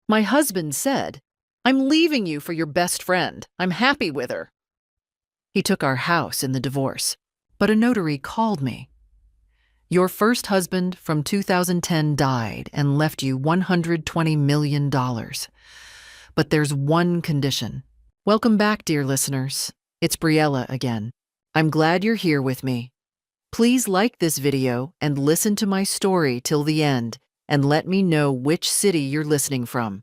My husband said, "I'm leaving you for your best friend. I'm happy with her." He took our house in the divorce, but a notary called me. "Your first husband from 2010 died and left you $120 million. But there's one condition." Welcome back, dear listeners. It's Briella again. I'm glad you're here with me. Please like this video and listen to my story till the end and let me know which city you're listening from.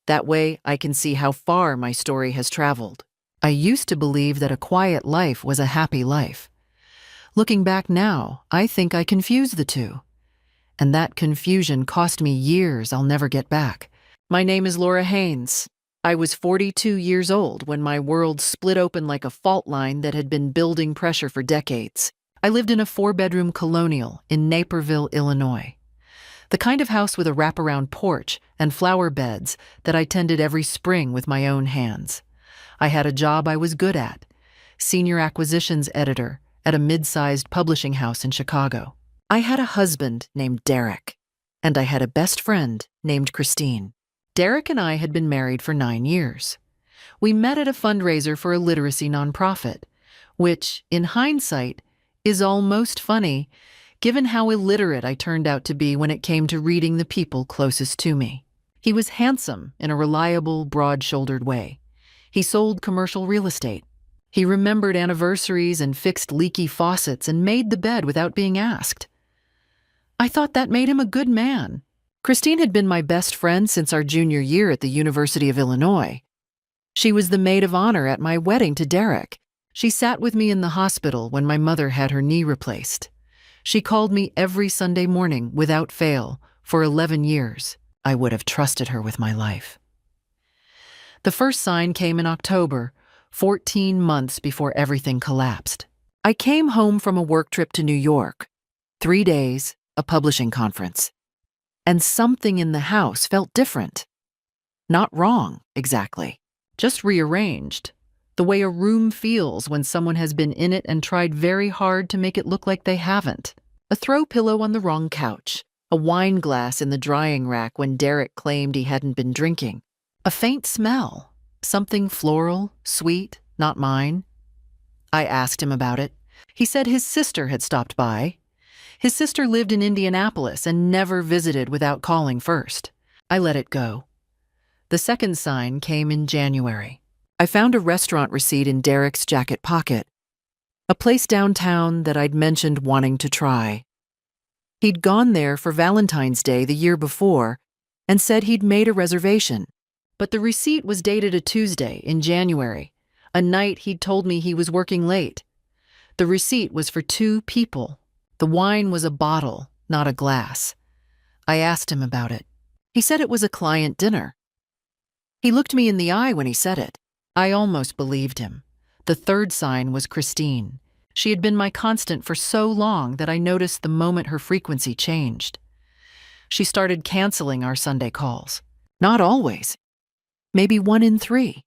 That way I can see how far my story has traveled. I used to believe that a quiet life was a happy life. Looking back now, I think I confused the two. And that confusion cost me years I'll never get back. My name is Laura Haynes. I was 42 years old when my world split open like a fault line that had been building pressure for decades. I lived in a 4-bedroom colonial in Naperville, Illinois. The kind of house with a wraparound porch and flower beds that I tended every spring with my own hands. I had a job I was good at, senior acquisitions editor at a mid-sized publishing house in Chicago. I had a husband named Derek, and I had a best friend named Christine. Derek and I had been married for 9 years. We met at a fundraiser for a literacy nonprofit, which, in hindsight, is almost funny, given how illiterate I turned out to be when it came to reading the people closest to me. He was handsome in a reliable, broad-shouldered way. He sold commercial real estate. He remembered anniversaries and fixed leaky faucets and made the bed without being asked. I thought that made him a good man. Christine had been my best friend since our junior year at the University of Illinois. She was the maid of honor at my wedding to Derek. She sat with me in the hospital when my mother had her knee replaced. She called me every Sunday morning without fail for 11 years. I would have trusted her with my life. The first sign came in October, 14 months before everything collapsed. I came home from a work trip to New York. 3 days, a publishing conference. And something in the house felt different. Not wrong, exactly. Just rearranged. The way a room feels when someone has been in it and tried very hard to make it look like they haven't. A throw pillow on the wrong couch. A wine glass in the drying rack when Derek claimed he hadn't been drinking. A faint smell. Something floral, sweet, not mine. I asked him about it. He said his sister had stopped by. His sister lived in Indianapolis and never visited without calling first. I let it go. The second sign came in January. I found a restaurant receipt in Derek's jacket pocket, a place downtown that I'd mentioned wanting to try. He'd gone there for Valentine's Day the year before and said he'd made a reservation. But the receipt was dated a Tuesday in January, a night he'd told me he was working late. The receipt was for 2 people. The wine was a bottle, not a glass. I asked him about it. He said it was a client dinner. He looked me in the eye when he said it. I almost believed him. The third sign was Christine. She had been my constant for so long that I noticed the moment her frequency changed. She started canceling our Sunday calls. Not always. Maybe 1 in 3.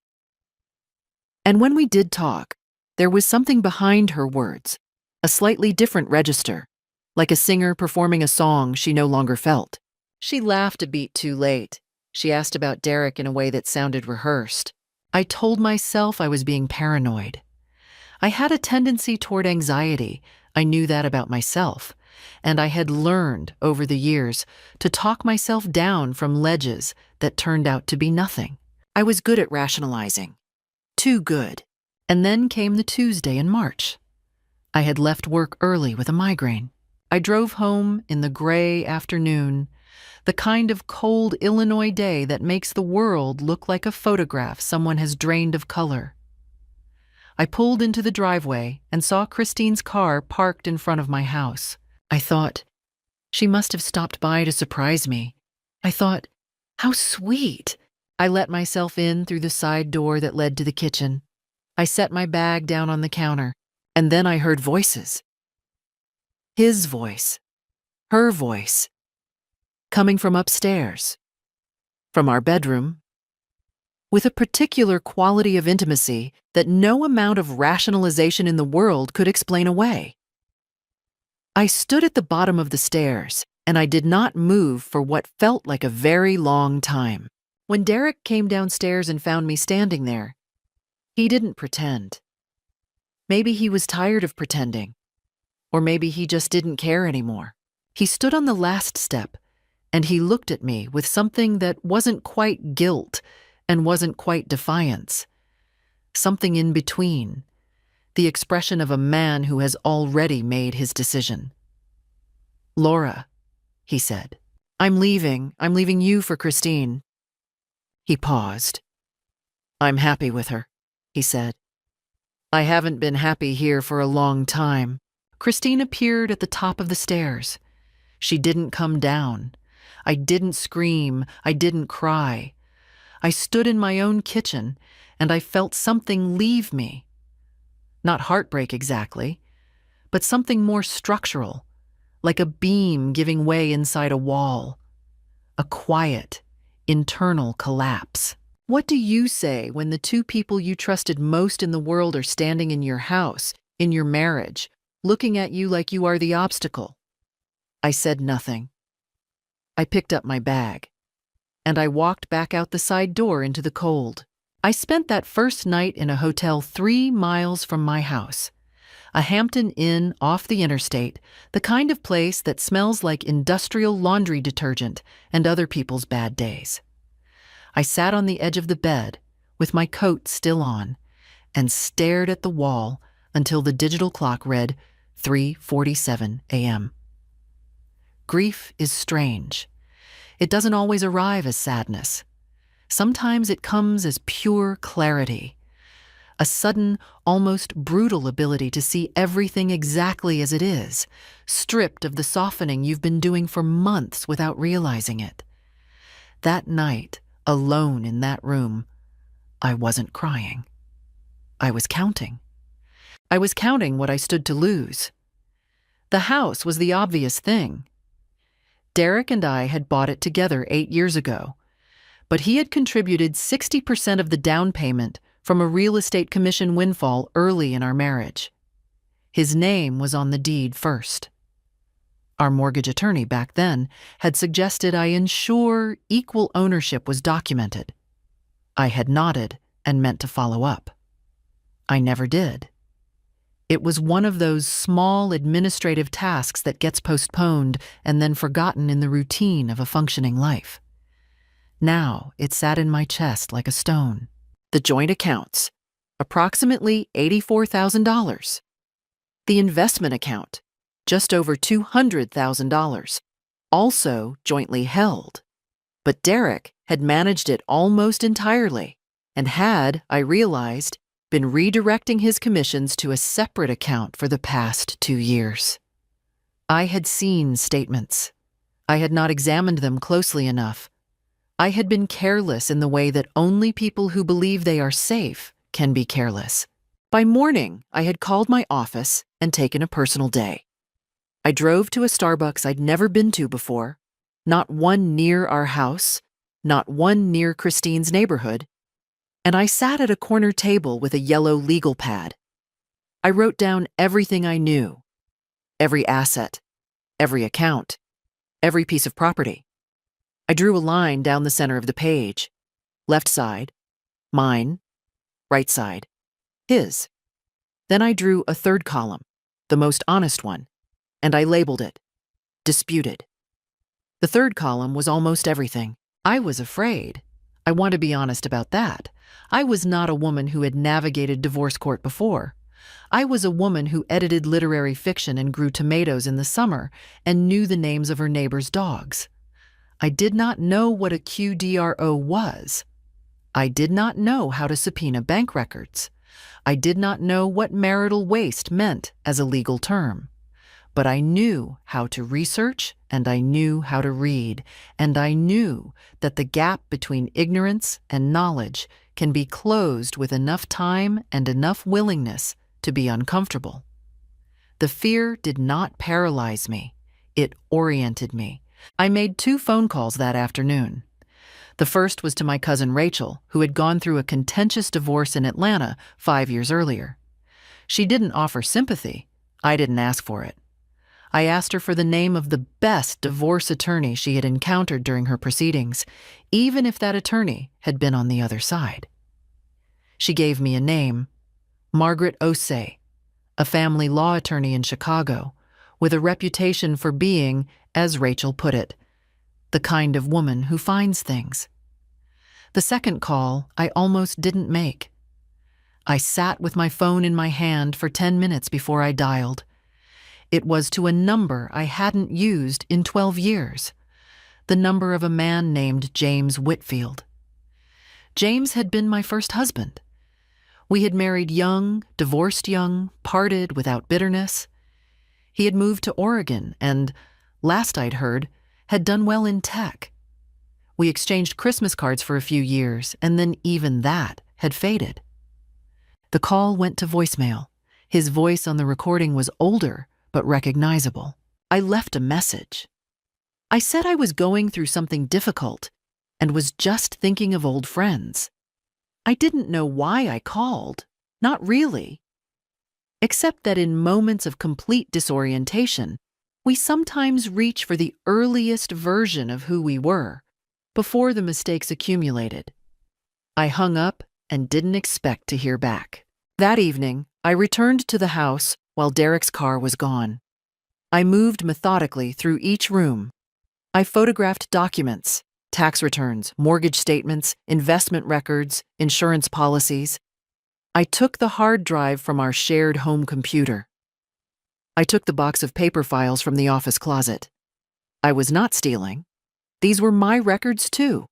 And when we did talk, there was something behind her words, a slightly different register, like a singer performing a song she no longer felt. She laughed a beat too late. She asked about Derek in a way that sounded rehearsed. I told myself I was being paranoid. I had a tendency toward anxiety. I knew that about myself, and I had learned over the years to talk myself down from ledges that turned out to be nothing. I was good at rationalizing. Too good. And then came the Tuesday in March. I had left work early with a migraine. I drove home in the gray afternoon, the kind of cold Illinois day that makes the world look like a photograph someone has drained of color. I pulled into the driveway and saw Christine's car parked in front of my house. I thought, she must have stopped by to surprise me. I thought, how sweet. I let myself in through the side door that led to the kitchen. I set my bag down on the counter, and then I heard voices. His voice, her voice, coming from upstairs, from our bedroom, with a particular quality of intimacy that no amount of rationalization in the world could explain away. I stood at the bottom of the stairs, and I did not move for what felt like a very long time. When Derek came downstairs and found me standing there, he didn't pretend. Maybe he was tired of pretending, or maybe he just didn't care anymore. He stood on the last step, and he looked at me with something that wasn't quite guilt and wasn't quite defiance. Something in between, the expression of a man who has already made his decision. "Laura," he said, I'm leaving you for Christine." He paused. "I'm happy with her," he said. "I haven't been happy here for a long time." Christine appeared at the top of the stairs. She didn't come down. I didn't scream. I didn't cry. I stood in my own kitchen, and I felt something leave me. Not heartbreak exactly, but something more structural, like a beam giving way inside a wall. A quiet, internal collapse. What do you say when the two people you trusted most in the world are standing in your house, in your marriage, looking at you like you are the obstacle? I said nothing. I picked up my bag, and I walked back out the side door into the cold. I spent that first night in a hotel 3 miles from my house, a Hampton Inn off the interstate, the kind of place that smells like industrial laundry detergent and other people's bad days. I sat on the edge of the bed, with my coat still on, and stared at the wall until the digital clock read 3:47 a.m. Grief is strange. It doesn't always arrive as sadness. Sometimes it comes as pure clarity, a sudden, almost brutal ability to see everything exactly as it is, stripped of the softening you've been doing for months without realizing it. That night, alone in that room, I wasn't crying. I was counting. I was counting what I stood to lose. The house was the obvious thing. Derek and I had bought it together 8 years ago, but he had contributed 60% of the down payment from a real estate commission windfall early in our marriage. His name was on the deed first. Our mortgage attorney back then had suggested I ensure equal ownership was documented. I had nodded and meant to follow up. I never did. It was one of those small administrative tasks that gets postponed and then forgotten in the routine of a functioning life. Now it sat in my chest like a stone. The joint accounts, approximately $84,000. The investment account, just over $200,000, also jointly held. But Derek had managed it almost entirely and had, I realized, been redirecting his commissions to a separate account for the past 2 years. I had seen statements. I had not examined them closely enough. I had been careless in the way that only people who believe they are safe can be careless. By morning, I had called my office and taken a personal day. I drove to a Starbucks I'd never been to before, not one near our house, not one near Christine's neighborhood, and I sat at a corner table with a yellow legal pad. I wrote down everything I knew, every asset, every account, every piece of property. I drew a line down the center of the page. Left side, mine. Right side, his. Then I drew a third column, the most honest one, and I labeled it disputed. The third column was almost everything. I was afraid. I want to be honest about that. I was not a woman who had navigated divorce court before. I was a woman who edited literary fiction and grew tomatoes in the summer and knew the names of her neighbors' dogs. I did not know what a QDRO was. I did not know how to subpoena bank records. I did not know what marital waste meant as a legal term. But I knew how to research, and I knew how to read, and I knew that the gap between ignorance and knowledge can be closed with enough time and enough willingness to be uncomfortable. The fear did not paralyze me. It oriented me. I made 2 phone calls that afternoon. The first was to my cousin Rachel, who had gone through a contentious divorce in Atlanta 5 years earlier. She didn't offer sympathy. I didn't ask for it. I asked her for the name of the best divorce attorney she had encountered during her proceedings, even if that attorney had been on the other side. She gave me a name, Margaret Osei, a family law attorney in Chicago, with a reputation for being, as Rachel put it, the kind of woman who finds things. The second call I almost didn't make. I sat with my phone in my hand for 10 minutes before I dialed. It was to a number I hadn't used in 12 years, the number of a man named James Whitfield. James had been my first husband. We had married young, divorced young, parted without bitterness. He had moved to Oregon and, last I'd heard, had done well in tech. We exchanged Christmas cards for a few years, and then even that had faded. The call went to voicemail. His voice on the recording was older, but recognizable. I left a message. I said I was going through something difficult and was just thinking of old friends. I didn't know why I called, not really. Except that in moments of complete disorientation, we sometimes reach for the earliest version of who we were, before the mistakes accumulated. I hung up and didn't expect to hear back. That evening, I returned to the house while Derek's car was gone. I moved methodically through each room. I photographed documents, tax returns, mortgage statements, investment records, insurance policies. I took the hard drive from our shared home computer. I took the box of paper files from the office closet. I was not stealing. These were my records too.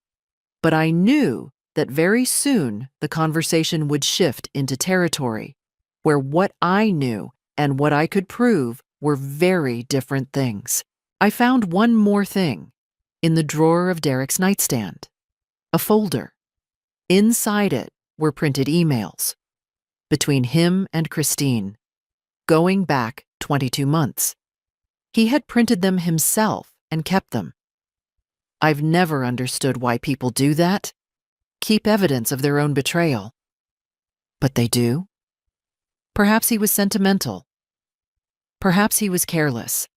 But I knew that very soon the conversation would shift into territory where what I knew and what I could prove were very different things. I found one more thing in the drawer of Derek's nightstand, a folder. Inside it were printed emails between him and Christine, going back 22 months. He had printed them himself and kept them. I've never understood why people do that, keep evidence of their own betrayal. But they do. Perhaps he was sentimental. Perhaps he was careless.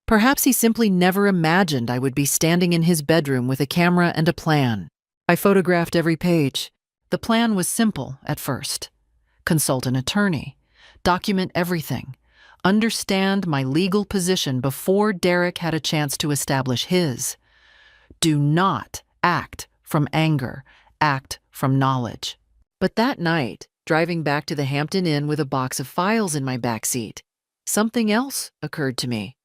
Perhaps he simply never imagined I would be standing in his bedroom with a camera and a plan. I photographed every page. The plan was simple at first. Consult an attorney. Document everything. Understand my legal position before Derek had a chance to establish his. Do not act from anger. Act from knowledge. But that night, driving back to the Hampton Inn with a box of files in my backseat, something else occurred to me.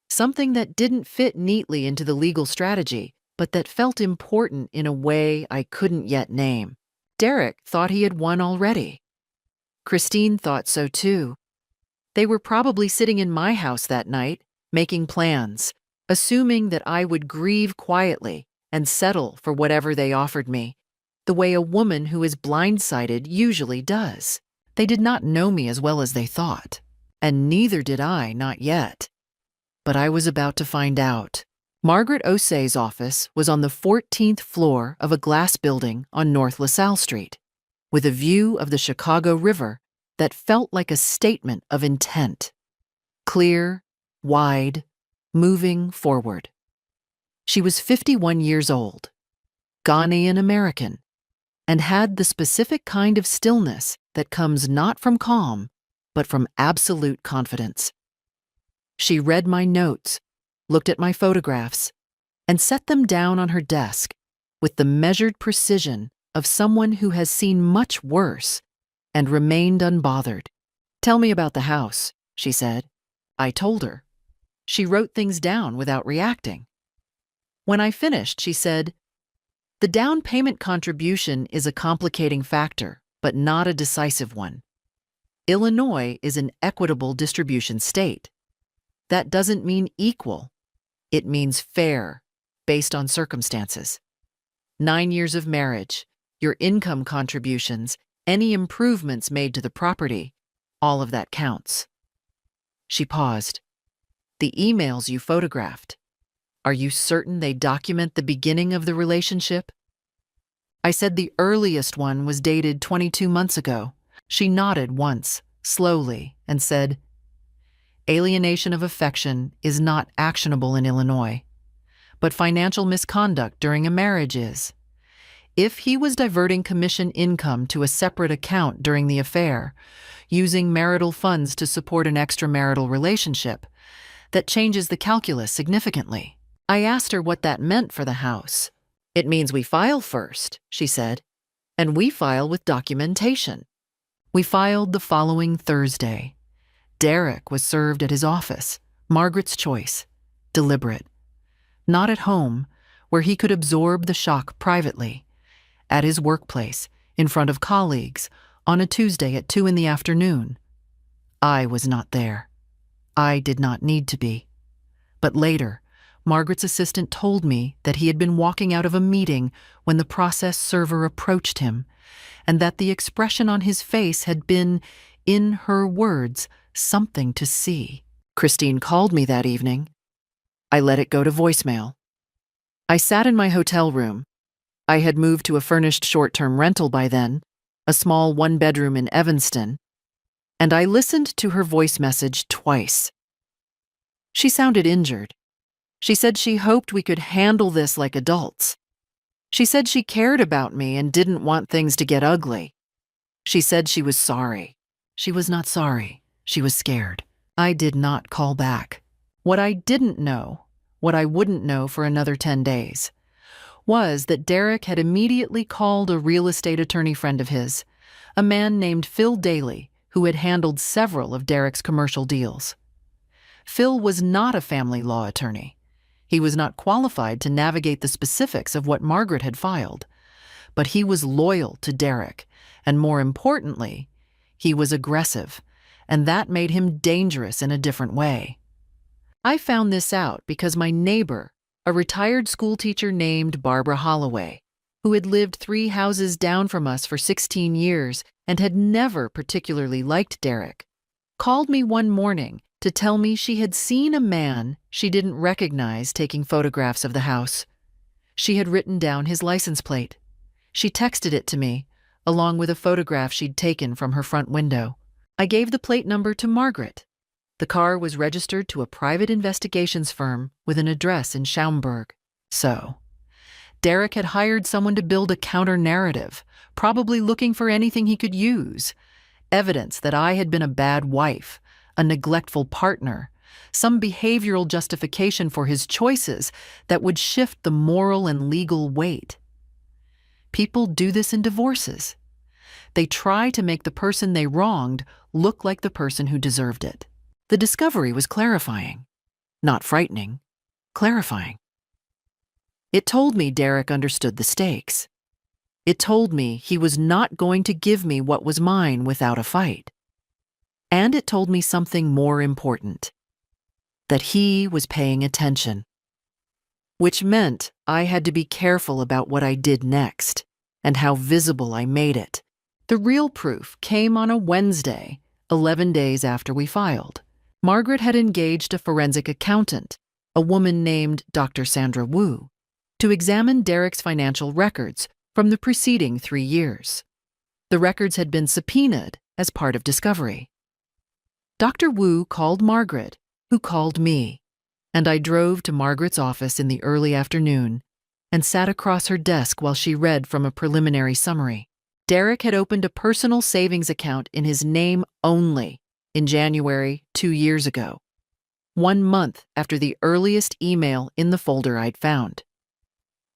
Something that didn't fit neatly into the legal strategy, but that felt important in a way I couldn't yet name. Derek thought he had won already. Christine thought so too. They were probably sitting in my house that night, making plans, assuming that I would grieve quietly and settle for whatever they offered me, the way a woman who is blindsided usually does. They did not know me as well as they thought, and neither did I, not yet. But I was about to find out. Margaret Osei's office was on the 14th floor of a glass building on North LaSalle Street, with a view of the Chicago River that felt like a statement of intent. Clear, wide, moving forward. She was 51 years old, Ghanaian American, and had the specific kind of stillness that comes not from calm, but from absolute confidence. She read my notes, looked at my photographs, and set them down on her desk with the measured precision of someone who has seen much worse and remained unbothered. "Tell me about the house," she said. I told her. She wrote things down without reacting. When I finished, she said, "The down payment contribution is a complicating factor, but not a decisive one. Illinois is an equitable distribution state. That doesn't mean equal. It means fair, based on circumstances. 9 years of marriage, your income contributions, any improvements made to the property, all of that counts." She paused. "The emails you photographed, are you certain they document the beginning of the relationship?" I said the earliest one was dated 22 months ago. She nodded once, slowly, and said, Alienation of affection is not actionable in Illinois, but financial misconduct during a marriage is. If he was diverting commission income to a separate account during the affair, using marital funds to support an extramarital relationship, that changes the calculus significantly. I asked her what that meant for the house. "It means we file first," she said, "and we file with documentation." We filed the following Thursday. Derek was served at his office, Margaret's choice, deliberate. Not at home, where he could absorb the shock privately. At his workplace, in front of colleagues, on a Tuesday at 2 in the afternoon. I was not there. I did not need to be. But later, Margaret's assistant told me that he had been walking out of a meeting when the process server approached him, and that the expression on his face had been, in her words, something to see. Christine called me that evening. I let it go to voicemail. I sat in my hotel room. I had moved to a furnished short-term rental by then, a small one-bedroom in Evanston, and I listened to her voice message twice. She sounded injured. She said she hoped we could handle this like adults. She said she cared about me and didn't want things to get ugly. She said she was sorry. She was not sorry. She was scared. I did not call back. What I didn't know, what I wouldn't know for another 10 days, was that Derek had immediately called a real estate attorney friend of his, a man named Phil Daly, who had handled several of Derek's commercial deals. Phil was not a family law attorney. He was not qualified to navigate the specifics of what Margaret had filed, but he was loyal to Derek, and more importantly, he was aggressive, and that made him dangerous in a different way. I found this out because my neighbor, a retired schoolteacher named Barbara Holloway, who had lived 3 houses down from us for 16 years and had never particularly liked Derek, called me one morning to tell me she had seen a man she didn't recognize taking photographs of the house. She had written down his license plate. She texted it to me, along with a photograph she'd taken from her front window. I gave the plate number to Margaret. The car was registered to a private investigations firm with an address in Schaumburg. So, Derek had hired someone to build a counter-narrative, probably looking for anything he could use. Evidence that I had been a bad wife, a neglectful partner, some behavioral justification for his choices that would shift the moral and legal weight. People do this in divorces. They try to make the person they wronged look like the person who deserved it. The discovery was clarifying. Not frightening, clarifying. It told me Derek understood the stakes. It told me he was not going to give me what was mine without a fight. And it told me something more important, that he was paying attention. Which meant I had to be careful about what I did next and how visible I made it. The real proof came on a Wednesday, 11 days after we filed. Margaret had engaged a forensic accountant, a woman named Dr. Sandra Wu, to examine Derek's financial records from the preceding 3 years. The records had been subpoenaed as part of discovery. Dr. Wu called Margaret, who called me, and I drove to Margaret's office in the early afternoon and sat across her desk while she read from a preliminary summary. Derek had opened a personal savings account in his name only in January 2 years ago, 1 month after the earliest email in the folder I'd found.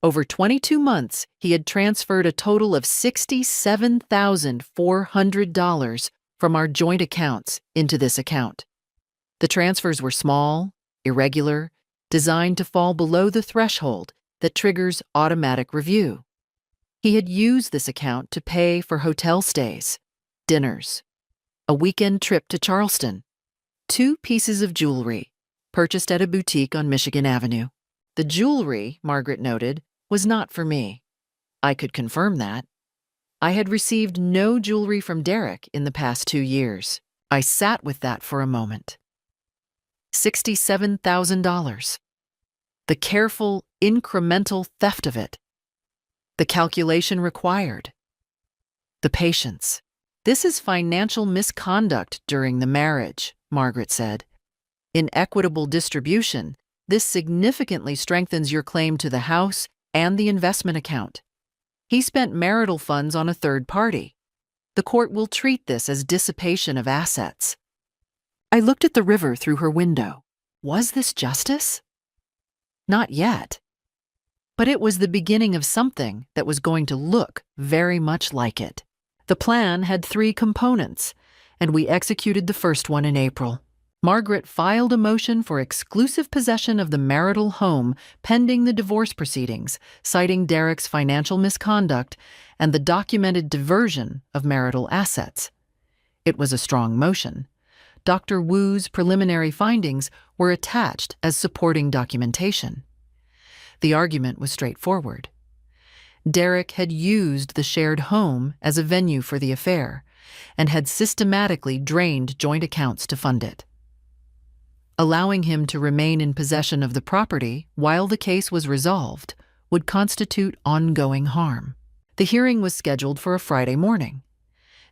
Over 22 months, he had transferred a total of $67,400 from our joint accounts into this account. The transfers were small, irregular, designed to fall below the threshold that triggers automatic review. He had used this account to pay for hotel stays, dinners, a weekend trip to Charleston, 2 pieces of jewelry purchased at a boutique on Michigan Avenue. The jewelry, Margaret noted, was not for me. I could confirm that. I had received no jewelry from Derek in the past 2 years. I sat with that for a moment. $67,000. The careful, incremental theft of it. The calculation required. The patience. This is financial misconduct during the marriage, Margaret said. In equitable distribution, this significantly strengthens your claim to the house and the investment account. He spent marital funds on a third party. The court will treat this as dissipation of assets. I looked at the river through her window. Was this justice? Not yet. But it was the beginning of something that was going to look very much like it. The plan had 3 components, and we executed the first one in April. Margaret filed a motion for exclusive possession of the marital home pending the divorce proceedings, citing Derek's financial misconduct and the documented diversion of marital assets. It was a strong motion. Dr. Wu's preliminary findings were attached as supporting documentation. The argument was straightforward. Derek had used the shared home as a venue for the affair and had systematically drained joint accounts to fund it. Allowing him to remain in possession of the property while the case was resolved would constitute ongoing harm. The hearing was scheduled for a Friday morning.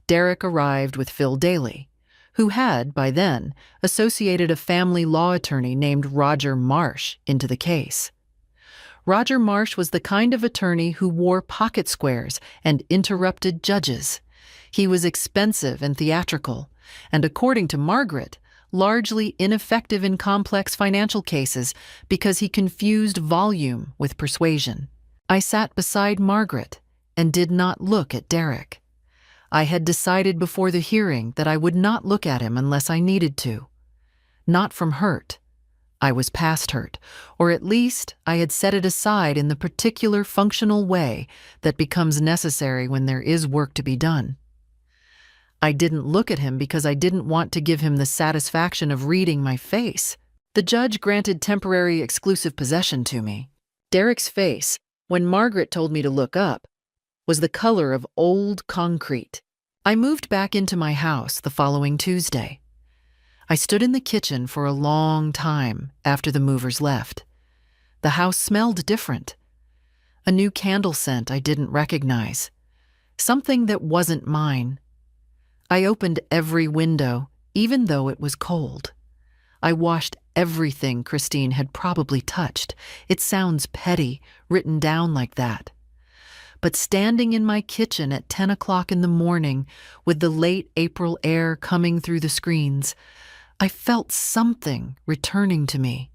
Derek arrived with Phil Daly, who had, by then, associated a family law attorney named Roger Marsh into the case. Roger Marsh was the kind of attorney who wore pocket squares and interrupted judges. He was expensive and theatrical, and according to Margaret, largely ineffective in complex financial cases because he confused volume with persuasion. I sat beside Margaret and did not look at Derek. I had decided before the hearing that I would not look at him unless I needed to. Not from hurt. I was past hurt, or at least I had set it aside in the particular functional way that becomes necessary when there is work to be done. I didn't look at him because I didn't want to give him the satisfaction of reading my face. The judge granted temporary exclusive possession to me. Derek's face, when Margaret told me to look up, was the color of old concrete. I moved back into my house the following Tuesday. I stood in the kitchen for a long time after the movers left. The house smelled different. A new candle scent I didn't recognize. Something that wasn't mine. I opened every window, even though it was cold. I washed everything Christine had probably touched. It sounds petty, written down like that. But standing in my kitchen at 10 o'clock in the morning, with the late April air coming through the screens, I felt something returning to me.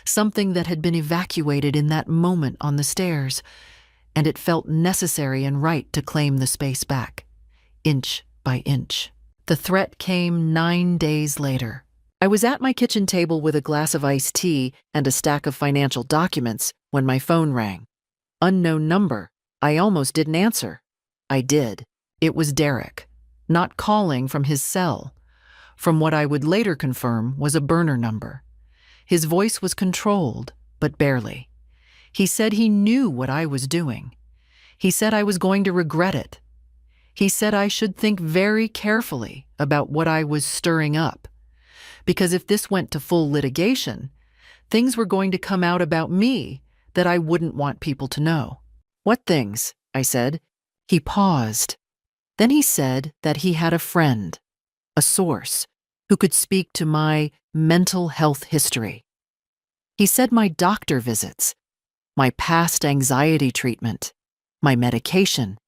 Something that had been evacuated in that moment on the stairs, and it felt necessary and right to claim the space back, inch by inch. The threat came 9 days later. I was at my kitchen table with a glass of iced tea and a stack of financial documents when my phone rang. Unknown number. I almost didn't answer. I did. It was Derek, not calling from his cell, from what I would later confirm was a burner number. His voice was controlled, but barely. He said he knew what I was doing. He said I was going to regret it. He said I should think very carefully about what I was stirring up, because if this went to full litigation, things were going to come out about me that I wouldn't want people to know. What things? I said. He paused. Then he said that he had a friend, a source, who could speak to my mental health history. He said my doctor visits, my past anxiety treatment, my medication,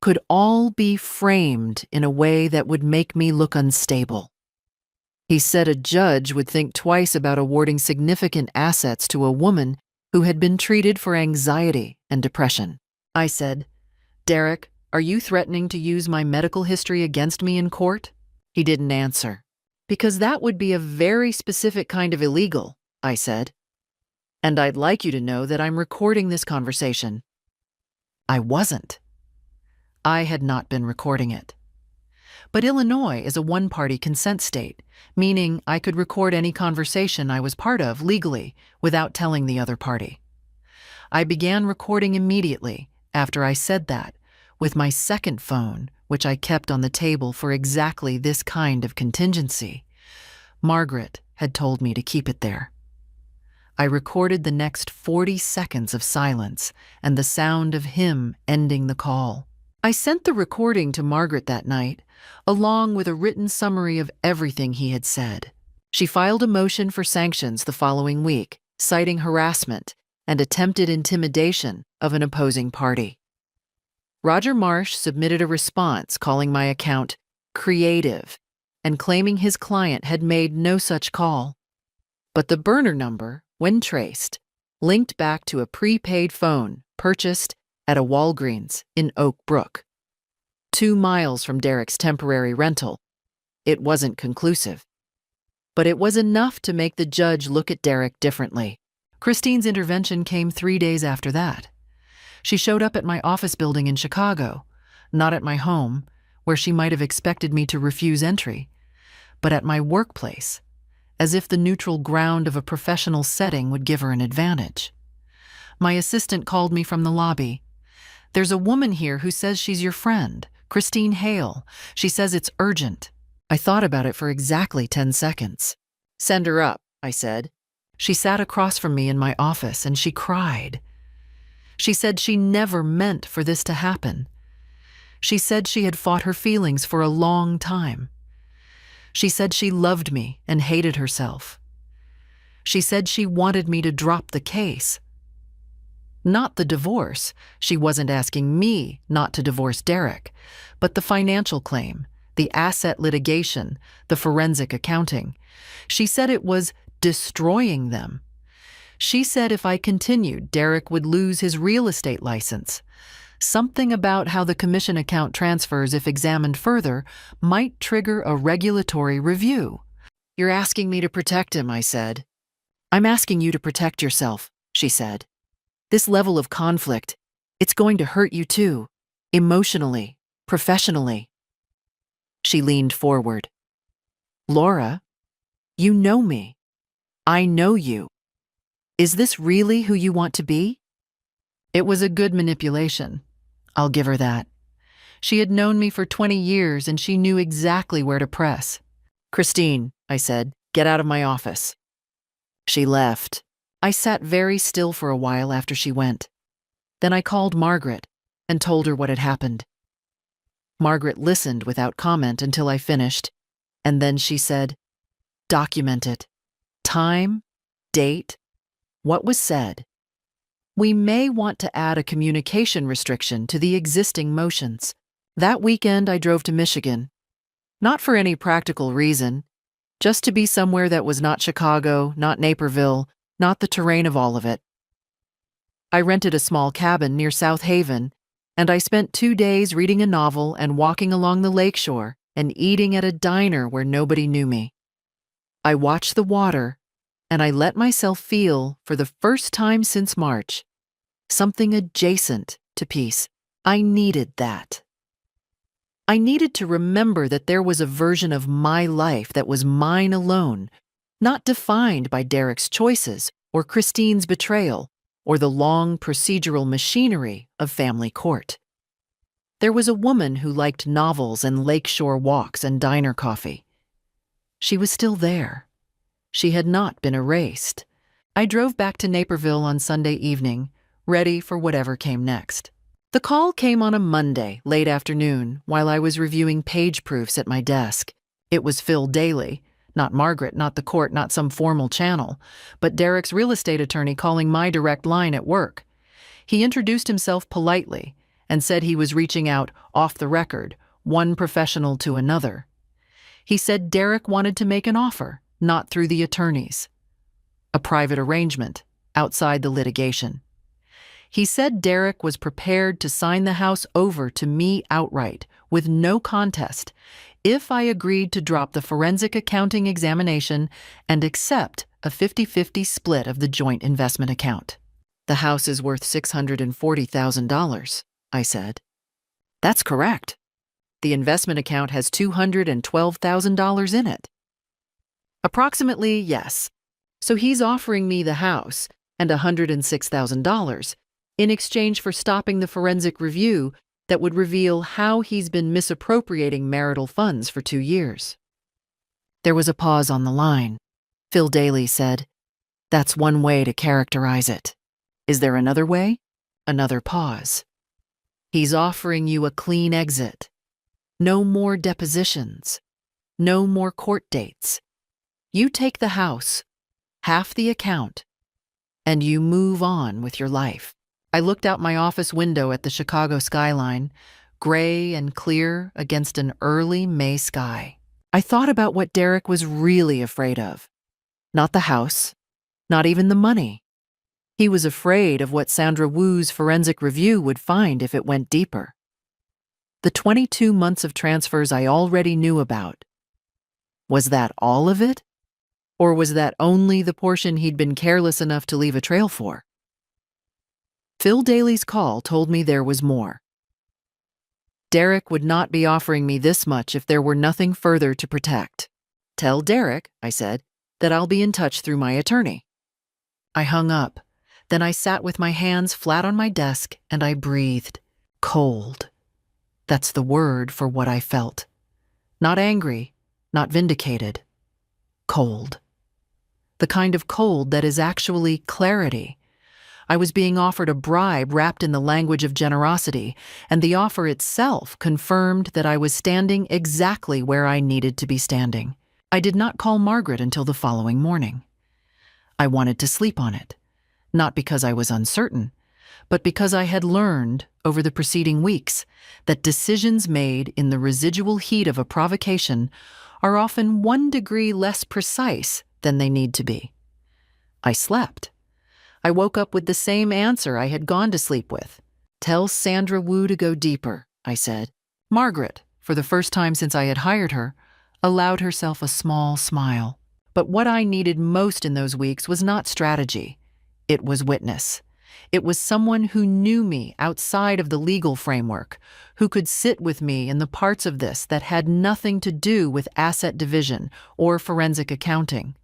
could all be framed in a way that would make me look unstable. He said a judge would think twice about awarding significant assets to a woman who had been treated for anxiety and depression. I said, "Derek, are you threatening to use my medical history against me in court?" He didn't answer. "Because that would be a very specific kind of illegal," I said. "And I'd like you to know that I'm recording this conversation." I wasn't. I had not been recording it. But Illinois is a one-party consent state, meaning I could record any conversation I was part of legally without telling the other party. I began recording immediately after I said that, with my second phone, which I kept on the table for exactly this kind of contingency. Margaret had told me to keep it there. I recorded the next 40 seconds of silence and the sound of him ending the call. I sent the recording to Margaret that night, along with a written summary of everything he had said. She filed a motion for sanctions the following week, citing harassment and attempted intimidation of an opposing party. Roger Marsh submitted a response calling my account creative and claiming his client had made no such call. But the burner number, when traced, linked back to a prepaid phone purchased at a Walgreens in Oak Brook, 2 miles from Derek's temporary rental. It wasn't conclusive, but it was enough to make the judge look at Derek differently. Christine's intervention came 3 days after that. She showed up at my office building in Chicago, not at my home, where she might have expected me to refuse entry, but at my workplace, as if the neutral ground of a professional setting would give her an advantage. My assistant called me from the lobby. "There's a woman here who says she's your friend, Christine Hale. She says it's urgent." I thought about it for exactly 10 seconds. "Send her up," I said. She sat across from me in my office and she cried. She said she never meant for this to happen. She said she had fought her feelings for a long time. She said she loved me and hated herself. She said she wanted me to drop the case. Not the divorce. She wasn't asking me not to divorce Derek, but the financial claim, the asset litigation, the forensic accounting. She said it was destroying them. She said if I continued, Derek would lose his real estate license. Something about how the commission account transfers, if examined further, might trigger a regulatory review. "You're asking me to protect him," I said. "I'm asking you to protect yourself," she said. "This level of conflict, it's going to hurt you too, emotionally, professionally." She leaned forward. "Laura, you know me. I know you. Is this really who you want to be?" It was a good manipulation. I'll give her that. She had known me for 20 years and she knew exactly where to press. "Christine," I said, "get out of my office." She left. I sat very still for a while after she went. Then I called Margaret and told her what had happened. Margaret listened without comment until I finished, and then she said, "Document it. Time, date, what was said. We may want to add a communication restriction to the existing motions." That weekend I drove to Michigan. Not for any practical reason, just to be somewhere that was not Chicago, not Naperville, not the terrain of all of it. I rented a small cabin near South Haven, and I spent 2 days reading a novel and walking along the lakeshore and eating at a diner where nobody knew me. I watched the water, and I let myself feel, for the first time since March, something adjacent to peace. I needed that. I needed to remember that there was a version of my life that was mine alone, not defined by Derek's choices or Christine's betrayal or the long procedural machinery of family court. There was a woman who liked novels and lakeshore walks and diner coffee. She was still there. She had not been erased. I drove back to Naperville on Sunday evening, ready for whatever came next. The call came on a Monday, late afternoon, while I was reviewing page proofs at my desk. It was Phil Daly, not Margaret, not the court, not some formal channel, but Derek's real estate attorney calling my direct line at work. He introduced himself politely and said he was reaching out off the record, one professional to another. He said Derek wanted to make an offer, not through the attorneys. A private arrangement, outside the litigation. He said Derek was prepared to sign the house over to me outright, with no contest, if I agreed to drop the forensic accounting examination and accept a 50-50 split of the joint investment account. "The house is worth $640,000, I said. "That's correct. The investment account has $212,000 in it." "Approximately, yes. So he's offering me the house and $106,000 in exchange for stopping the forensic review that would reveal how he's been misappropriating marital funds for 2 years. There was a pause on the line. Phil Daly said, "That's one way to characterize it. Is there another way?" Another pause. "He's offering you a clean exit. No more depositions. No more court dates. You take the house, half the account, and you move on with your life. I looked out my office window at the Chicago skyline, gray and clear against an early May sky. I thought about what Derek was really afraid of. Not the house, not even the money. He was afraid of what Sandra Wu's forensic review would find if it went deeper. The 22 months of transfers I already knew about. Was that all of it? Or was that only the portion he'd been careless enough to leave a trail for? Phil Daly's call told me there was more. Derek would not be offering me this much if there were nothing further to protect. Tell Derek, I said, that I'll be in touch through my attorney. I hung up. Then I sat with my hands flat on my desk and I breathed. Cold. That's the word for what I felt. Not angry, not vindicated. Cold. The kind of cold that is actually clarity. I was being offered a bribe wrapped in the language of generosity, and the offer itself confirmed that I was standing exactly where I needed to be standing. I did not call Margaret until the following morning. I wanted to sleep on it, not because I was uncertain, but because I had learned over the preceding weeks that decisions made in the residual heat of a provocation are often 1 degree less precise than they need to be. I slept. I woke up with the same answer I had gone to sleep with. Tell Sandra Wu to go deeper, I said. Margaret, for the first time since I had hired her, allowed herself a small smile. But what I needed most in those weeks was not strategy. It was witness. It was someone who knew me outside of the legal framework, who could sit with me in the parts of this that had nothing to do with asset division or forensic accounting.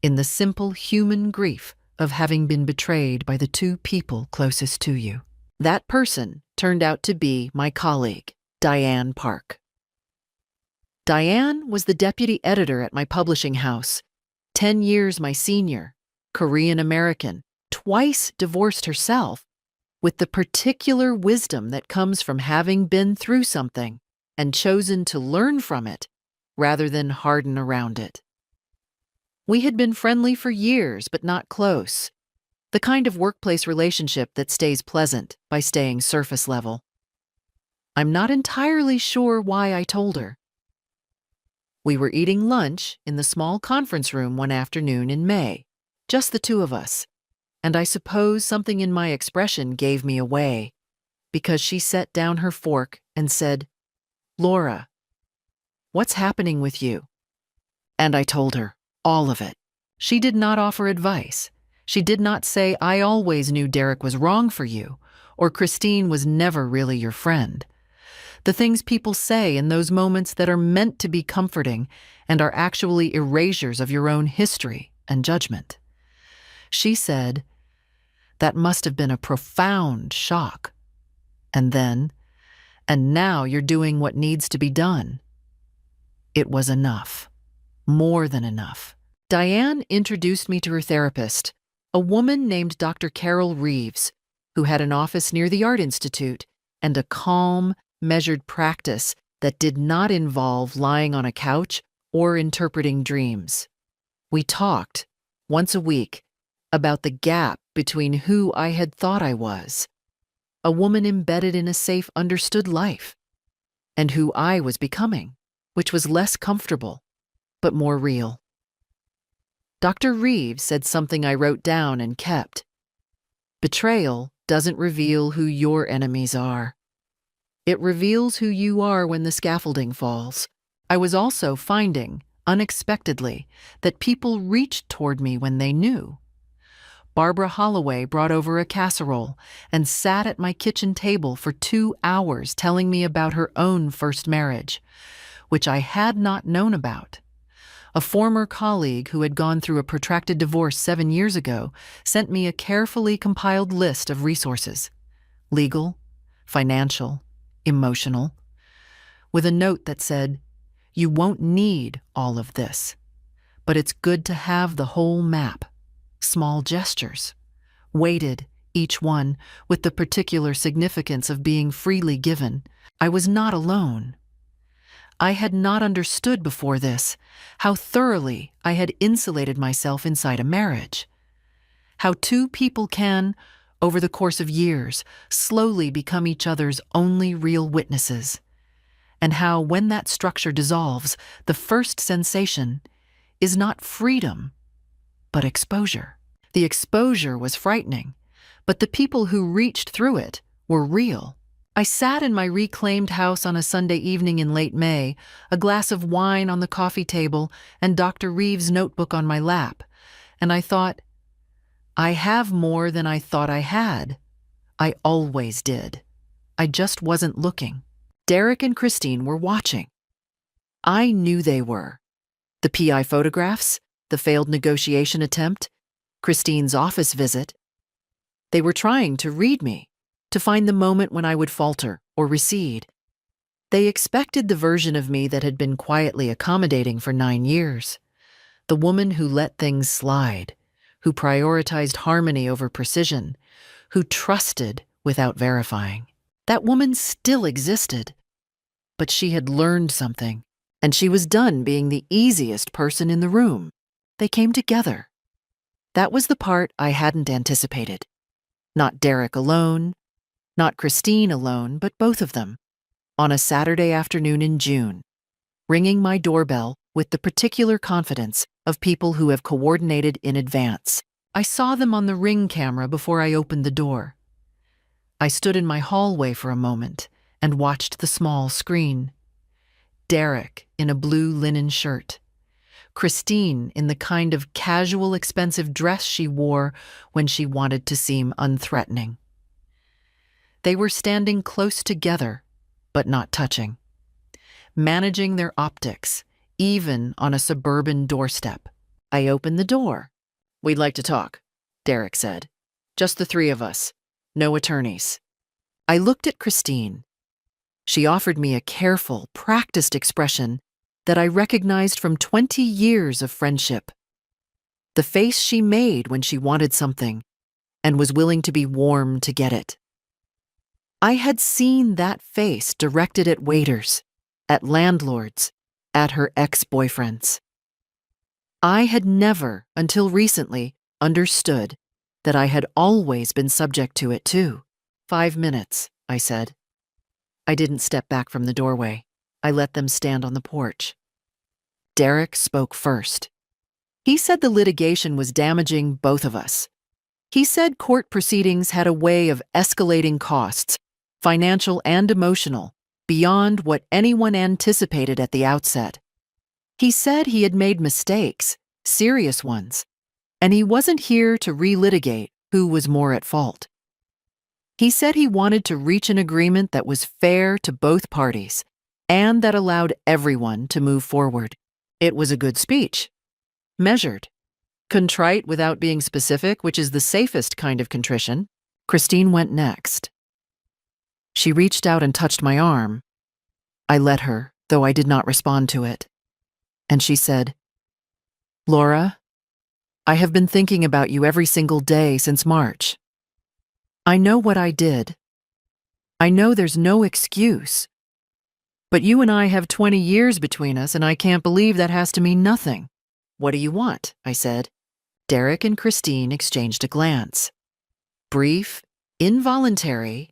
In the simple human grief of having been betrayed by the 2 people closest to you. That person turned out to be my colleague, Diane Park. Diane was the deputy editor at my publishing house, 10 years my senior, Korean American, twice divorced herself, with the particular wisdom that comes from having been through something and chosen to learn from it rather than harden around it. We had been friendly for years, but not close. The kind of workplace relationship that stays pleasant by staying surface level. I'm not entirely sure why I told her. We were eating lunch in the small conference room one afternoon in May, just the 2 of us, and I suppose something in my expression gave me away, because she set down her fork and said, "Laura, what's happening with you?" And I told her. All of it. She did not offer advice. She did not say, "I always knew Derek was wrong for you," or "Christine was never really your friend." The things people say in those moments that are meant to be comforting and are actually erasures of your own history and judgment. She said, "That must have been a profound shock." And then, "And now you're doing what needs to be done." It was enough. More than enough. Diane introduced me to her therapist, a woman named Dr. Carol Reeves, who had an office near the Art Institute and a calm, measured practice that did not involve lying on a couch or interpreting dreams. We talked, once a week, about the gap between who I had thought I was, a woman embedded in a safe, understood life, and who I was becoming, which was less comfortable, but more real. Dr. Reeves said something I wrote down and kept. Betrayal doesn't reveal who your enemies are. It reveals who you are when the scaffolding falls. I was also finding, unexpectedly, that people reached toward me when they knew. Barbara Holloway brought over a casserole and sat at my kitchen table for 2 hours telling me about her own first marriage, which I had not known about. A former colleague who had gone through a protracted divorce 7 years ago sent me a carefully compiled list of resources, legal, financial, emotional, with a note that said, "You won't need all of this, but it's good to have the whole map, small gestures, weighted, each one with the particular significance of being freely given." I was not alone. I had not understood before this how thoroughly I had insulated myself inside a marriage. How two people can, over the course of years, slowly become each other's only real witnesses. And how, when that structure dissolves, the first sensation is not freedom, but exposure. The exposure was frightening, but the people who reached through it were real. I sat in my reclaimed house on a Sunday evening in late May, a glass of wine on the coffee table and Dr. Reeves' notebook on my lap, and I thought, I have more than I thought I had. I always did. I just wasn't looking. Derek and Christine were watching. I knew they were. The PI photographs, the failed negotiation attempt, Christine's office visit. They were trying to read me, to find the moment when I would falter or recede. They expected the version of me that had been quietly accommodating for 9 years, the woman who let things slide, who prioritized harmony over precision, who trusted without verifying. That woman still existed, but she had learned something, and she was done being the easiest person in the room. They came together. That was the part I hadn't anticipated. Not Derek alone, not Christine alone, but both of them, on a Saturday afternoon in June, ringing my doorbell with the particular confidence of people who have coordinated in advance. I saw them on the Ring camera before I opened the door. I stood in my hallway for a moment and watched the small screen. Derek in a blue linen shirt. Christine in the kind of casual, expensive dress she wore when she wanted to seem unthreatening. They were standing close together, but not touching, managing their optics, even on a suburban doorstep. I opened the door. "We'd like to talk," Derek said. "Just the three of us. No attorneys." I looked at Christine. She offered me a careful, practiced expression that I recognized from 20 years of friendship. The face she made when she wanted something and was willing to be warm to get it. I had seen that face directed at waiters, at landlords, at her ex-boyfriends. I had never, until recently, understood that I had always been subject to it too. 5 minutes, I said. I didn't step back from the doorway. I let them stand on the porch. Derek spoke first. He said the litigation was damaging both of us. He said court proceedings had a way of escalating costs, financial and emotional, beyond what anyone anticipated at the outset. He said he had made mistakes, serious ones, and he wasn't here to relitigate who was more at fault. He said he wanted to reach an agreement that was fair to both parties and that allowed everyone to move forward. It was a good speech. Measured. Contrite without being specific, which is the safest kind of contrition. Christine went next. She reached out and touched my arm. I let her, though I did not respond to it. And she said, "Laura, I have been thinking about you every single day since March. I know what I did. I know there's no excuse. But you and I have 20 years between us, and I can't believe that has to mean nothing." "What do you want?" I said. Derek and Christine exchanged a glance. Brief, involuntary,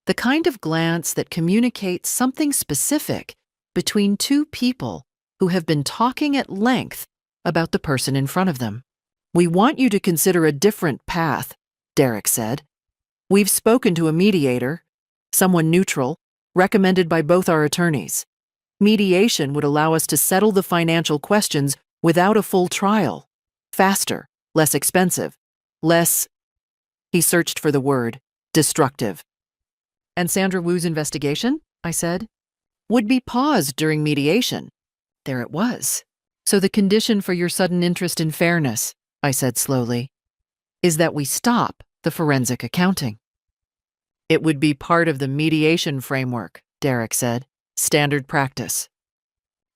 the kind of glance that communicates something specific between two people who have been talking at length about the person in front of them. "We want you to consider a different path," Derek said. "We've spoken to a mediator, someone neutral, recommended by both our attorneys. Mediation would allow us to settle the financial questions without a full trial. Faster, less expensive, less," he searched for the word, "destructive." "And Sandra Wu's investigation," I said, "would be paused during mediation." There it was. "So the condition for your sudden interest in fairness," I said slowly, "is that we stop the forensic accounting." "It would be part of the mediation framework," Derek said. "Standard practice."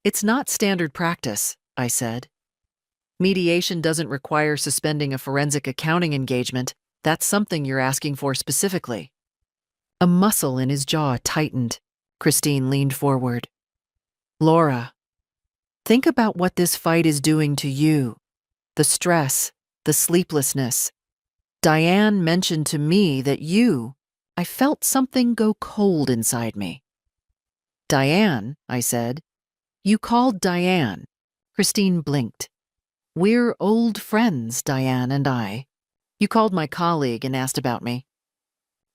"It's not standard practice," I said. "Mediation doesn't require suspending a forensic accounting engagement. That's something you're asking for specifically." A muscle in his jaw tightened. Christine leaned forward. Laura, think about what this fight is doing to you. The stress, the sleeplessness. Diane mentioned to me that I felt something go cold inside me. Diane, I said. You called Diane. Christine blinked. We're old friends, Diane and I. You called my colleague and asked about me.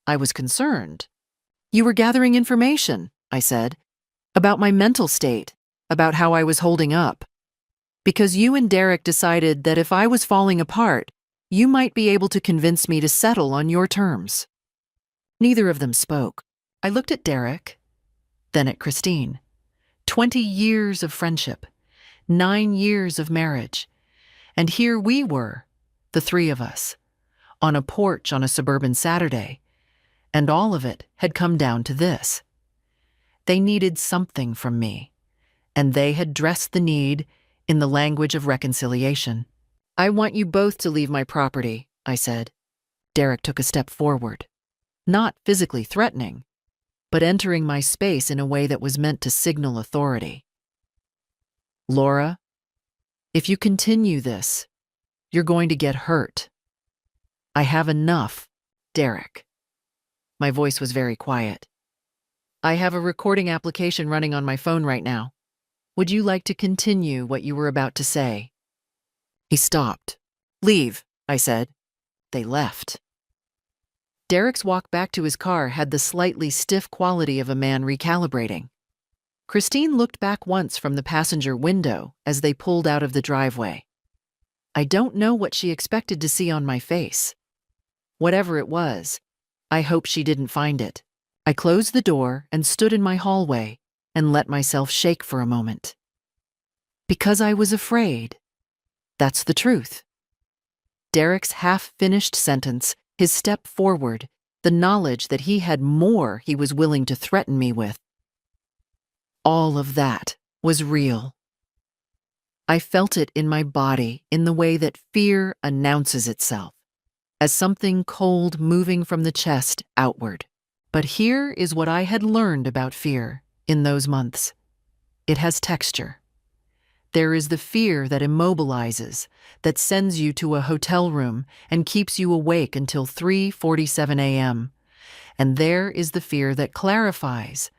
I was concerned. You were gathering information, I said, about my mental state, about how I was holding up. Because you and Derek decided that if I was falling apart, you might be able to convince me to settle on your terms. Neither of them spoke. I looked at Derek, then at Christine. 20 years of friendship, 9 years of marriage. And here we were, the three of us, on a porch on a suburban Saturday. And all of it had come down to this. They needed something from me, and they had dressed the need in the language of reconciliation. I want you both to leave my property, I said. Derek took a step forward, not physically threatening, but entering my space in a way that was meant to signal authority. Laura, if you continue this, you're going to get hurt. I have enough, Derek. My voice was very quiet. I have a recording application running on my phone right now. Would you like to continue what you were about to say? He stopped. Leave, I said. They left. Derek's walk back to his car had the slightly stiff quality of a man recalibrating. Christine looked back once from the passenger window as they pulled out of the driveway. I don't know what she expected to see on my face. Whatever it was, I hope she didn't find it. I closed the door and stood in my hallway and let myself shake for a moment. Because I was afraid. That's the truth. Derek's half-finished sentence, his step forward, the knowledge that he had more he was willing to threaten me with. All of that was real. I felt it in my body in the way that fear announces itself, as something cold moving from the chest outward. But here is what I had learned about fear in those months. It has texture. There is the fear that immobilizes, that sends you to a hotel room and keeps you awake until 3:47 a.m. And there is the fear that clarifies,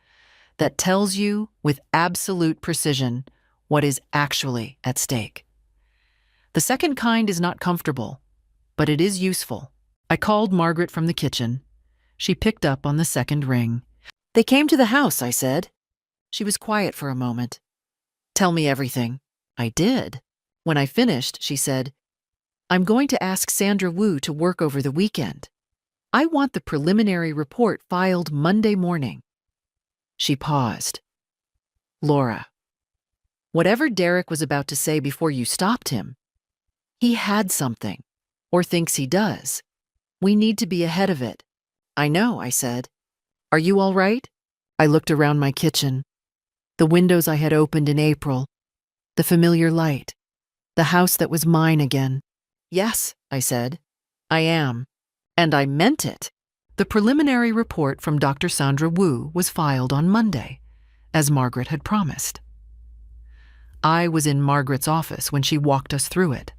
that tells you with absolute precision what is actually at stake. The second kind is not comfortable, but it is useful. I called Margaret from the kitchen. She picked up on the second ring. They came to the house, I said. She was quiet for a moment. Tell me everything. I did. When I finished, she said, I'm going to ask Sandra Wu to work over the weekend. I want the preliminary report filed Monday morning. She paused. Laura, whatever Derek was about to say before you stopped him, he had something, or thinks he does. We need to be ahead of it. I know, I said. Are you all right? I looked around my kitchen. The windows I had opened in April. The familiar light. The house that was mine again. Yes, I said. I am. And I meant it. The preliminary report from Dr. Sandra Wu was filed on Monday, as Margaret had promised. I was in Margaret's office when she walked us through it,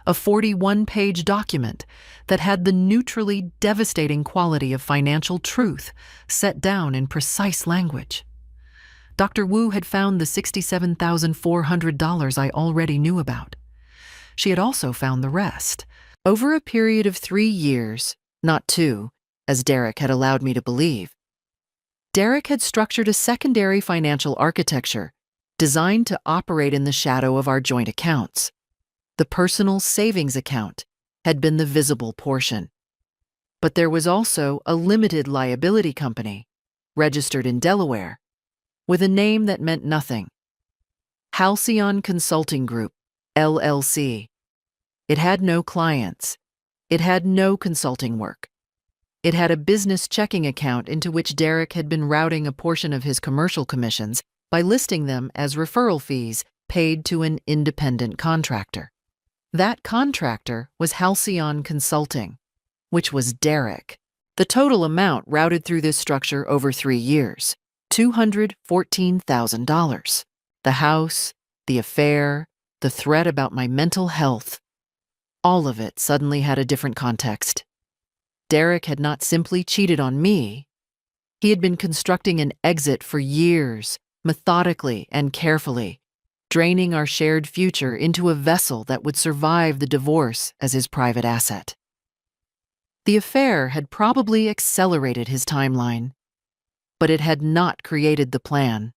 a 41-page document that had the neutrally devastating quality of financial truth set down in precise language. Dr. Wu had found the $67,400 I already knew about. She had also found the rest. Over a period of 3 years, not 2, as Derek had allowed me to believe, Derek had structured a secondary financial architecture designed to operate in the shadow of our joint accounts. The personal savings account had been the visible portion. But there was also a limited liability company, registered in Delaware, with a name that meant nothing. Halcyon Consulting Group, LLC. It had no clients. It had no consulting work. It had a business checking account into which Derek had been routing a portion of his commercial commissions by listing them as referral fees paid to an independent contractor. That contractor was Halcyon Consulting, which was Derek. The total amount routed through this structure over 3 years, $214,000. The house, the affair, the threat about my mental health. All of it suddenly had a different context. Derek had not simply cheated on me. He had been constructing an exit for years, methodically and carefully, draining our shared future into a vessel that would survive the divorce as his private asset. The affair had probably accelerated his timeline, but it had not created the plan.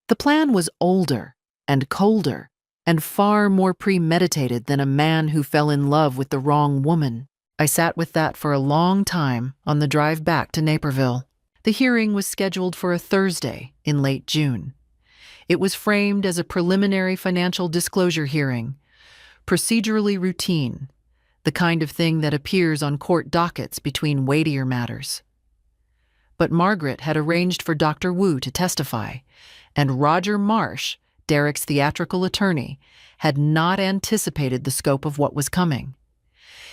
The plan was older and colder and far more premeditated than a man who fell in love with the wrong woman. I sat with that for a long time on the drive back to Naperville. The hearing was scheduled for a Thursday in late June. It was framed as a preliminary financial disclosure hearing, procedurally routine, the kind of thing that appears on court dockets between weightier matters. But Margaret had arranged for Dr. Wu to testify, and Roger Marsh, Derek's theatrical attorney, had not anticipated the scope of what was coming.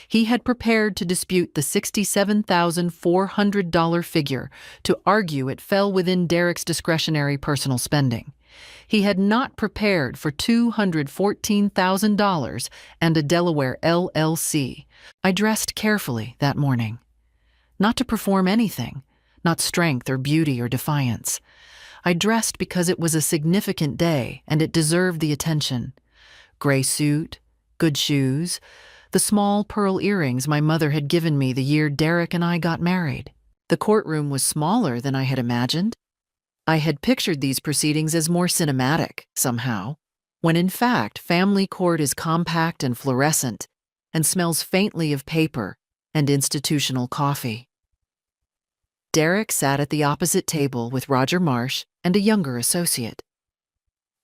He had prepared to dispute the $67,400 figure, to argue it fell within Derek's discretionary personal spending. He had not prepared for $214,000 and a Delaware LLC. I dressed carefully that morning. Not to perform anything, not strength or beauty or defiance. I dressed because it was a significant day and it deserved the attention. Gray suit, good shoes, the small pearl earrings my mother had given me the year Derek and I got married. The courtroom was smaller than I had imagined. I had pictured these proceedings as more cinematic, somehow, when in fact family court is compact and fluorescent and smells faintly of paper and institutional coffee. Derek sat at the opposite table with Roger Marsh and a younger associate.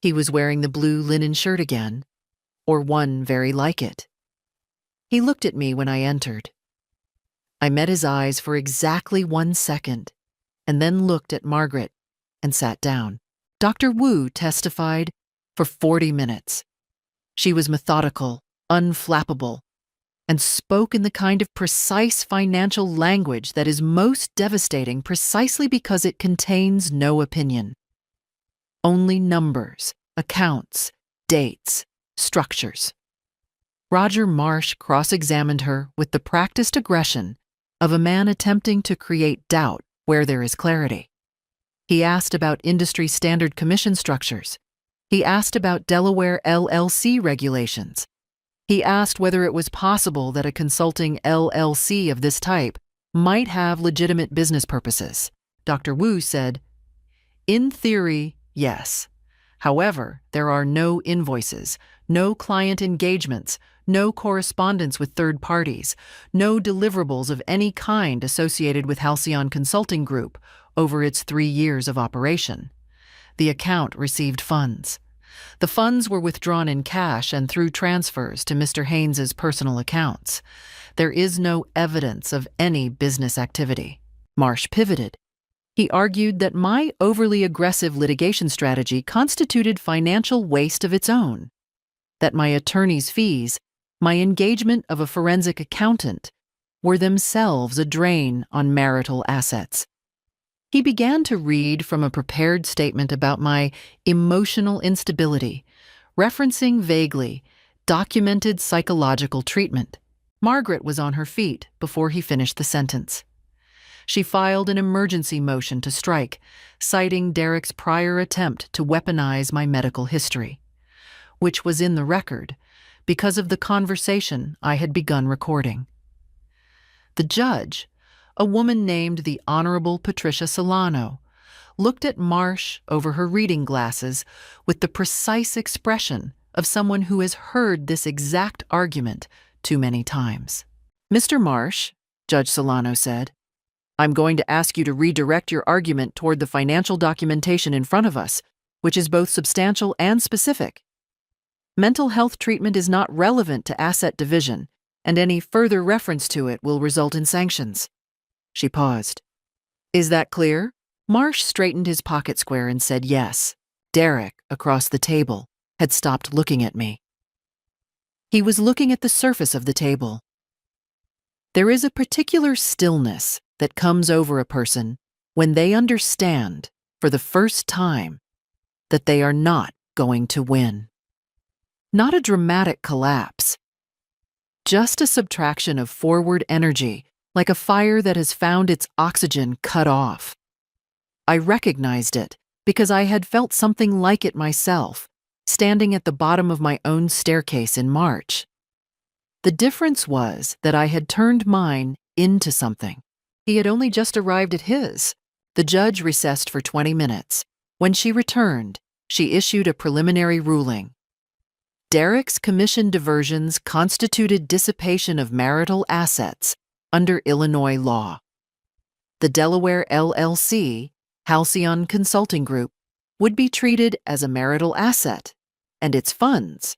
He was wearing the blue linen shirt again, or one very like it. He looked at me when I entered. I met his eyes for exactly 1 second, and then looked at Margaret and sat down. Dr. Wu testified for 40 minutes. She was methodical, unflappable, and spoke in the kind of precise financial language that is most devastating precisely because it contains no opinion. Only numbers, accounts, dates, structures. Roger Marsh cross-examined her with the practiced aggression of a man attempting to create doubt where there is clarity. He asked about industry standard commission structures. He asked about Delaware LLC regulations. He asked whether it was possible that a consulting LLC of this type might have legitimate business purposes. Dr. Wu said, "In theory, yes. However, there are no invoices, no client engagements, no correspondence with third parties, no deliverables of any kind associated with Halcyon Consulting Group over its 3 years of operation. The account received funds. The funds were withdrawn in cash and through transfers to Mr. Haynes's personal accounts. There is no evidence of any business activity." Marsh pivoted. He argued that my overly aggressive litigation strategy constituted financial waste of its own, that my attorney's fees, my engagement of a forensic accountant, were themselves a drain on marital assets. He began to read from a prepared statement about my emotional instability, referencing vaguely documented psychological treatment. Margaret was on her feet before he finished the sentence. She filed an emergency motion to strike, citing Derek's prior attempt to weaponize my medical history, which was in the record because of the conversation I had begun recording. The judge, a woman named the Honorable Patricia Solano, looked at Marsh over her reading glasses with the precise expression of someone who has heard this exact argument too many times. "Mr. Marsh," Judge Solano said, "I'm going to ask you to redirect your argument toward the financial documentation in front of us, which is both substantial and specific. Mental health treatment is not relevant to asset division, and any further reference to it will result in sanctions." She paused. "Is that clear?" Marsh straightened his pocket square and said yes. Derek, across the table, had stopped looking at me. He was looking at the surface of the table. There is a particular stillness that comes over a person when they understand, for the first time, that they are not going to win. Not a dramatic collapse, just a subtraction of forward energy, like a fire that has found its oxygen cut off. I recognized it because I had felt something like it myself, standing at the bottom of my own staircase in March. The difference was that I had turned mine into something. He had only just arrived at his. The judge recessed for 20 minutes. When she returned, she issued a preliminary ruling. Derek's commission diversions constituted dissipation of marital assets under Illinois law. The Delaware LLC, Halcyon Consulting Group, would be treated as a marital asset, and its funds,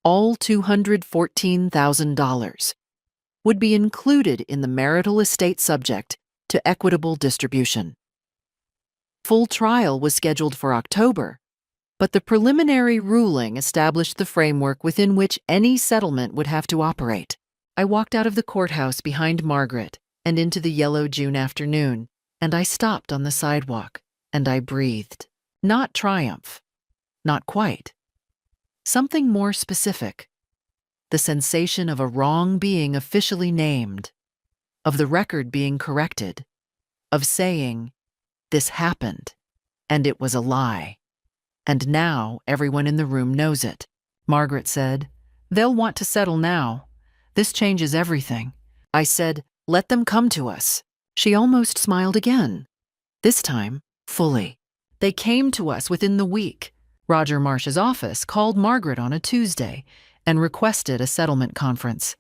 all $214,000, would be included in the marital estate subject to equitable distribution. Full trial was scheduled for October, but the preliminary ruling established the framework within which any settlement would have to operate. I walked out of the courthouse behind Margaret and into the yellow June afternoon, and I stopped on the sidewalk, and I breathed. Not triumph. Not quite. Something more specific. The sensation of a wrong being officially named, of the record being corrected, of saying, "This happened, and it was a lie. And now everyone in the room knows it." Margaret said, "They'll want to settle now. This changes everything." I said, "Let them come to us." She almost smiled again, this time fully. They came to us within the week. Roger Marsh's office called Margaret on a Tuesday and requested a settlement conference.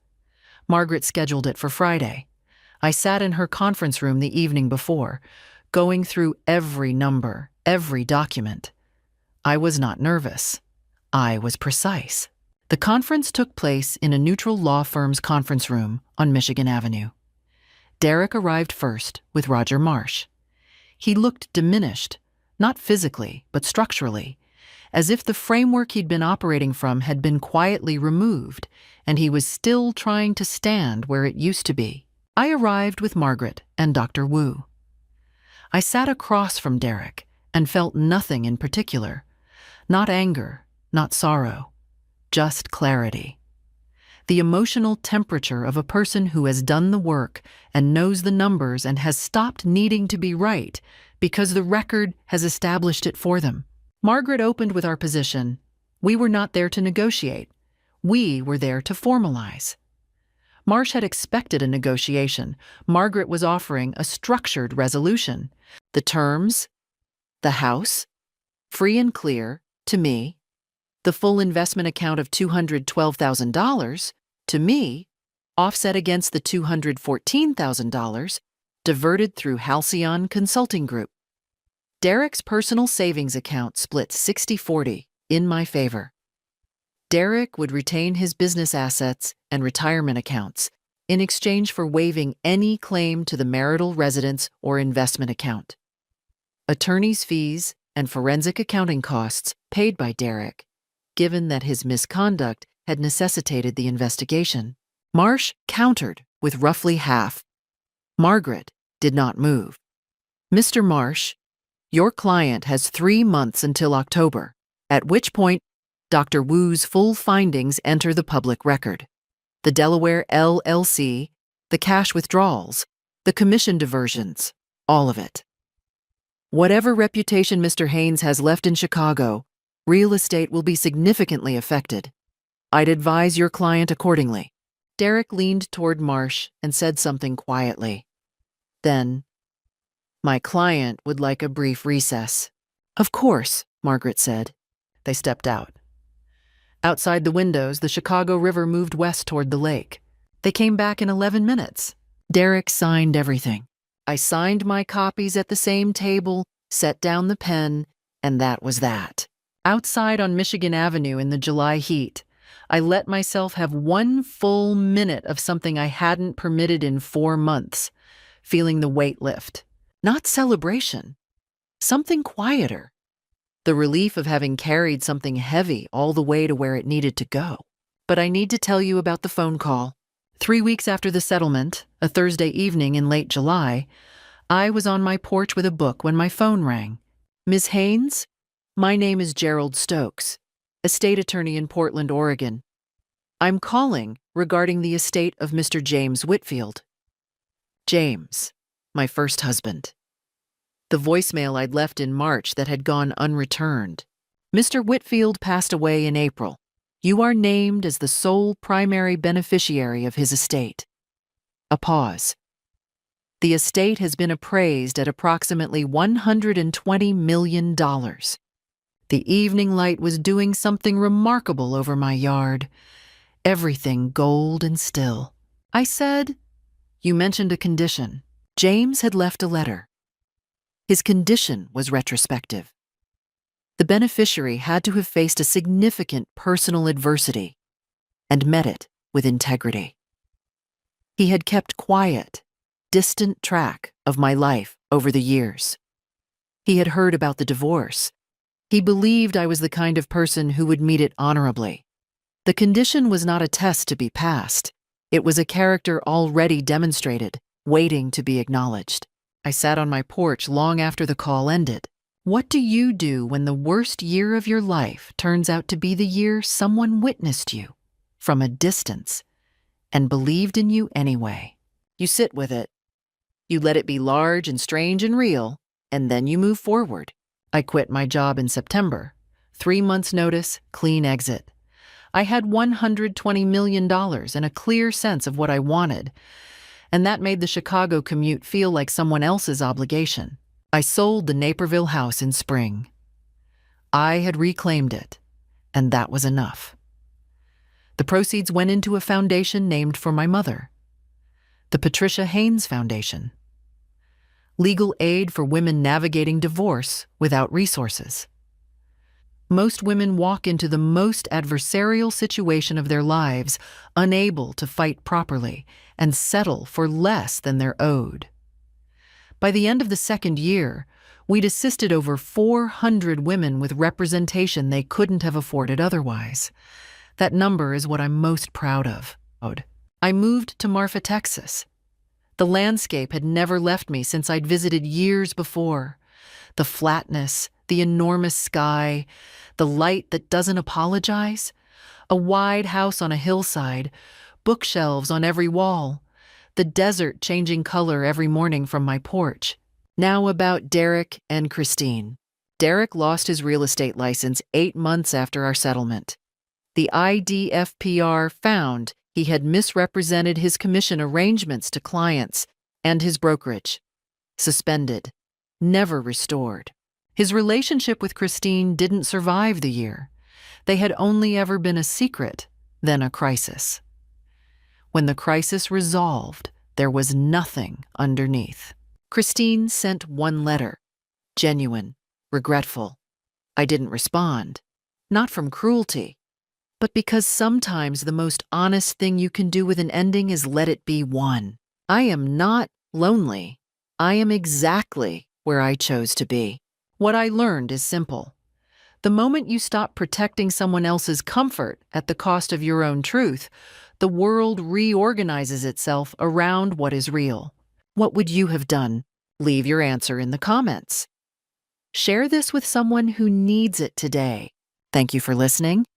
Margaret scheduled it for Friday. I sat in her conference room the evening before, going through every number, every document. I was not nervous. I was precise. The conference took place in a neutral law firm's conference room on Michigan Avenue. Derek arrived first with Roger Marsh. He looked diminished, not physically, but structurally, as if the framework he'd been operating from had been quietly removed, and he was still trying to stand where it used to be. I arrived with Margaret and Dr. Wu. I sat across from Derek and felt nothing in particular. Not anger, not sorrow, just clarity. The emotional temperature of a person who has done the work and knows the numbers and has stopped needing to be right because the record has established it for them. Margaret opened with our position. We were not there to negotiate. We were there to formalize. Marsh had expected a negotiation. Margaret was offering a structured resolution. The terms, the house, free and clear, to me, the full investment account of $212,000, to me, offset against the $214,000, diverted through Halcyon Consulting Group. Derek's personal savings account split 60-40 in my favor. Derek would retain his business assets and retirement accounts in exchange for waiving any claim to the marital residence or investment account. Attorney's fees and forensic accounting costs paid by Derek, given that his misconduct had necessitated the investigation. Marsh countered with roughly half. Margaret did not move. "Mr. Marsh, your client has 3 months until October, at which point Dr. Wu's full findings enter the public record. The Delaware LLC, the cash withdrawals, the commission diversions, all of it. Whatever reputation Mr. Haynes has left in Chicago, real estate will be significantly affected. I'd advise your client accordingly." Derek leaned toward Marsh and said something quietly. Then, "My client would like a brief recess." "Of course," Margaret said. They stepped out. Outside the windows, the Chicago River moved west toward the lake. They came back in 11 minutes. Derek signed everything. I signed my copies at the same table, set down the pen, and that was that. Outside on Michigan Avenue in the July heat, I let myself have 1 full minute of something I hadn't permitted in 4 months, feeling the weight lift. Not celebration. Something quieter. The relief of having carried something heavy all the way to where it needed to go. But I need to tell you about the phone call. 3 weeks after the settlement, a Thursday evening in late July, I was on my porch with a book when my phone rang. "Ms. Haynes?" My name is Gerald Stokes, estate attorney in Portland, Oregon. I'm calling regarding the estate of Mr. James Whitfield. James, my first husband. The voicemail I'd left in March that had gone unreturned. Mr. Whitfield passed away in April. You are named as the sole primary beneficiary of his estate. A pause. The estate has been appraised at approximately $120 million. The evening light was doing something remarkable over my yard. Everything gold and still. I said, "You mentioned a condition." James had left a letter. His condition was retrospective. The beneficiary had to have faced a significant personal adversity and met it with integrity. He had kept quiet, distant track of my life over the years. He had heard about the divorce. He believed I was the kind of person who would meet it honorably. The condition was not a test to be passed. It was a character already demonstrated, waiting to be acknowledged. I sat on my porch long after the call ended. What do you do when the worst year of your life turns out to be the year someone witnessed you from a distance and believed in you anyway? You sit with it. You let it be large and strange and real, and then you move forward. I quit my job in September. 3 months' notice, clean exit. I had $120 million and a clear sense of what I wanted, and that made the Chicago commute feel like someone else's obligation. I sold the Naperville house in spring. I had reclaimed it, and that was enough. The proceeds went into a foundation named for my mother, the Patricia Haynes Foundation. Legal aid for women navigating divorce without resources. Most women walk into the most adversarial situation of their lives, unable to fight properly, and settle for less than they're owed. By the end of the second year, we'd assisted over 400 women with representation they couldn't have afforded otherwise. That number is what I'm most proud of. I moved to Marfa, Texas. The landscape had never left me since I'd visited years before. The flatness, the enormous sky, the light that doesn't apologize, a wide house on a hillside, bookshelves on every wall, the desert changing color every morning from my porch. Now about Derek and Christine. Derek lost his real estate license 8 months after our settlement. The IDFPR found he had misrepresented his commission arrangements to clients and his brokerage. Suspended. Never restored. His relationship with Christine didn't survive the year. They had only ever been a secret, then a crisis. When the crisis resolved, there was nothing underneath. Christine sent one letter. Genuine. Regretful. I didn't respond. Not from cruelty, but because sometimes the most honest thing you can do with an ending is let it be one. I am not lonely. I am exactly where I chose to be. What I learned is simple. The moment you stop protecting someone else's comfort at the cost of your own truth, the world reorganizes itself around what is real. What would you have done? Leave your answer in the comments. Share this with someone who needs it today. Thank you for listening.